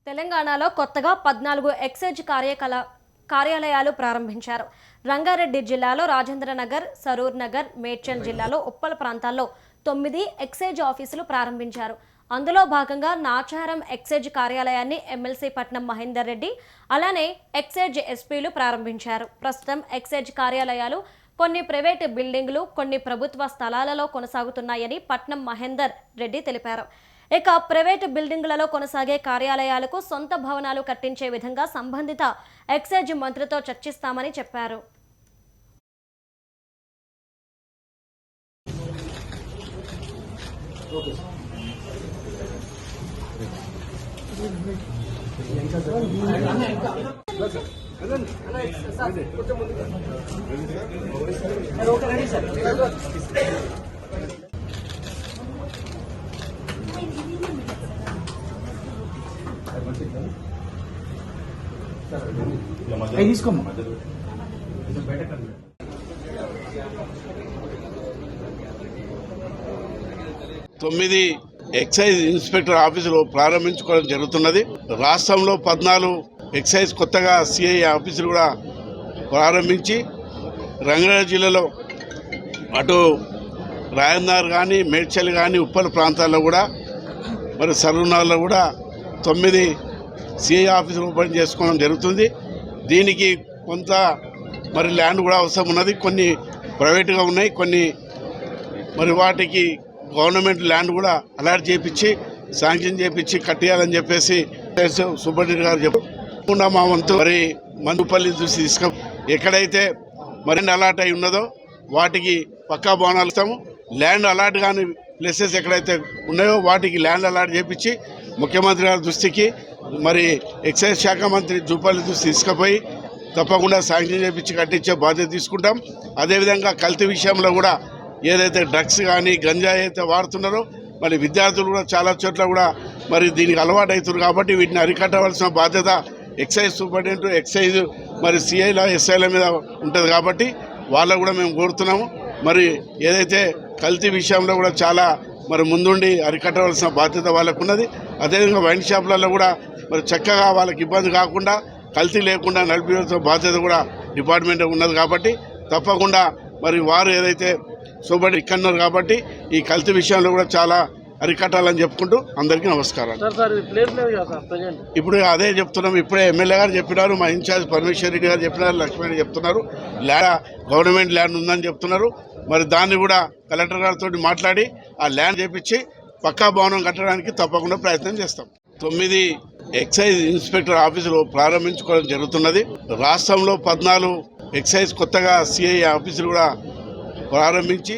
తెలంగాణలో కొత్తగా 14 ఎక్సైజ్ కార్యాలయాలు ప్రారంభించారు. రంగారెడ్డి జిల్లాలో రాజేంద్రనగర్, సరూర్ నగర్, మేడ్చల్ జిల్లాలో ఉప్పల్ ప్రాంతాల్లో 9 ఎక్సైజ్ ఆఫీసులు ప్రారంభించారు. అందులో భాగంగా నాచారం ఎక్సైజ్ కార్యాలయాన్ని ఎమ్మెల్సీ పట్నం మహేందర్ రెడ్డి, అలానే ఎక్సైజ్ ఎస్పీలు ప్రారంభించారు. ప్రస్తుతం ఎక్సైజ్ కార్యాలయాలు కొన్ని ప్రైవేటు బిల్డింగులు, కొన్ని ప్రభుత్వ స్థలాలలో కొనసాగుతున్నాయని పట్నం మహేందర్ రెడ్డి తెలిపారు. ఇక ప్రైవేటు బిల్డింగులలో కొనసాగే కార్యాలయాలకు సొంత భవనాలు కట్టించే విధంగా సంబంధిత ఎక్సైజ్ మంత్రితో చర్చిస్తామని చెప్పారు. తీసుకోమ్మా. 9 ఎక్సైజ్ ఇన్స్పెక్టర్ ఆఫీసులు ప్రారంభించుకోవడం జరుగుతున్నది. రాష్ట్రంలో 14 ఎక్సైజ్ కొత్తగా సిఐ ఆఫీసులు కూడా ప్రారంభించి రంగారెడ్డి జిల్లాలో అటు రాయన్నార్ కానీ, మేడ్చల్ కానీ, ఉప్పల్ ప్రాంతాల్లో కూడా మరి సరూర్నగర్లో కూడా 9 సిఐ ఆఫీసులు ఓపెన్ చేసుకోవడం జరుగుతుంది. దీనికి కొంత మరి ల్యాండ్ కూడా అవసరం ఉన్నది. కొన్ని ప్రైవేటుగా ఉన్నాయి, కొన్ని మరి వాటికి గవర్నమెంట్ ల్యాండ్ కూడా అలాట్ చేయించి శాంక్షన్ చేయించి కట్టేయాలని చెప్పేసి సూపరింటెండెంట్ గారు చెప్పకుండా మా వంతు మరి మందుపల్లి చూసి ఎక్కడైతే మరి అలాట్ అయి ఉన్నదో వాటికి పక్కా భవనాలు ఇస్తాము. ల్యాండ్ అలాట్ కాని ప్లేసెస్ ఎక్కడైతే ఉన్నాయో వాటికి ల్యాండ్ అలాట్ చేయించి ముఖ్యమంత్రి గారి దృష్టికి మరి ఎక్సైజ్ శాఖ మంత్రి జూపల్లి దృష్టి తీసుకుపోయి తప్పకుండా శాంక్షన్ చేయించి కట్టించే బాధ్యత తీసుకుంటాం. అదేవిధంగా కల్తీ విషయంలో కూడా ఏదైతే డ్రగ్స్ కానీ గంజాయి అయితే వాడుతున్నారో మరి విద్యార్థులు కూడా చాలా చోట్ల కూడా మరి దీనికి అలవాటు అవుతున్నారు. కాబట్టి వీటిని అరికట్టవలసిన బాధ్యత ఎక్సైజ్ సూపరింటెండెంట్, ఎక్సైజ్ మరి సిఐల ఎస్ఐల మీద ఉంటుంది. కాబట్టి వాళ్ళకు కూడా మేము కోరుతున్నాము. మరి ఏదైతే కల్తీ విషయంలో కూడా చాలా మరి ముందుండి అరికట్టవలసిన బాధ్యత వాళ్ళకు ఉన్నది. అదేవిధంగా వైన్ షాపులలో కూడా మరి చక్కగా వాళ్ళకి ఇబ్బంది కాకుండా కల్తీ లేకుండా నడిపించాల్సిన బాధ్యత కూడా డిపార్ట్మెంట్ ఉన్నది. కాబట్టి తప్పకుండా మరి వారు ఏదైతే సూపర్ ఇక్కడ ఉన్నారు కాబట్టి ఈ కల్తీ విషయంలో కూడా చాలా అరికట్టాలని చెప్పుకుంటూ అందరికీ నమస్కారం. ఇప్పుడు అదే చెప్తున్నాం. ఇప్పుడే ఎమ్మెల్యే గారు చెప్పినారు, మా ఇన్ఛార్జ్ పరమేశ్వర్ రెడ్డి గారు చెప్పినారు, లక్ష్మణ్ చెప్తున్నారు ల్యాండ్ గవర్నమెంట్ ల్యాండ్ ఉందని చెప్తున్నారు. మరి దాన్ని కూడా కలెక్టర్ గారితో మాట్లాడి ఆ ల్యాండ్ చేపించి పక్కా భవనం కట్టడానికి తప్పకుండా ప్రయత్నం చేస్తాం. 9 ఎక్సైజ్ ఇన్స్పెక్టర్ ఆఫీసులు ప్రారంభించుకోవడం జరుగుతున్నది. రాష్ట్రంలో 14 ఎక్సైజ్ కొత్తగా సిఐ ఆఫీసులు కూడా ప్రారంభించి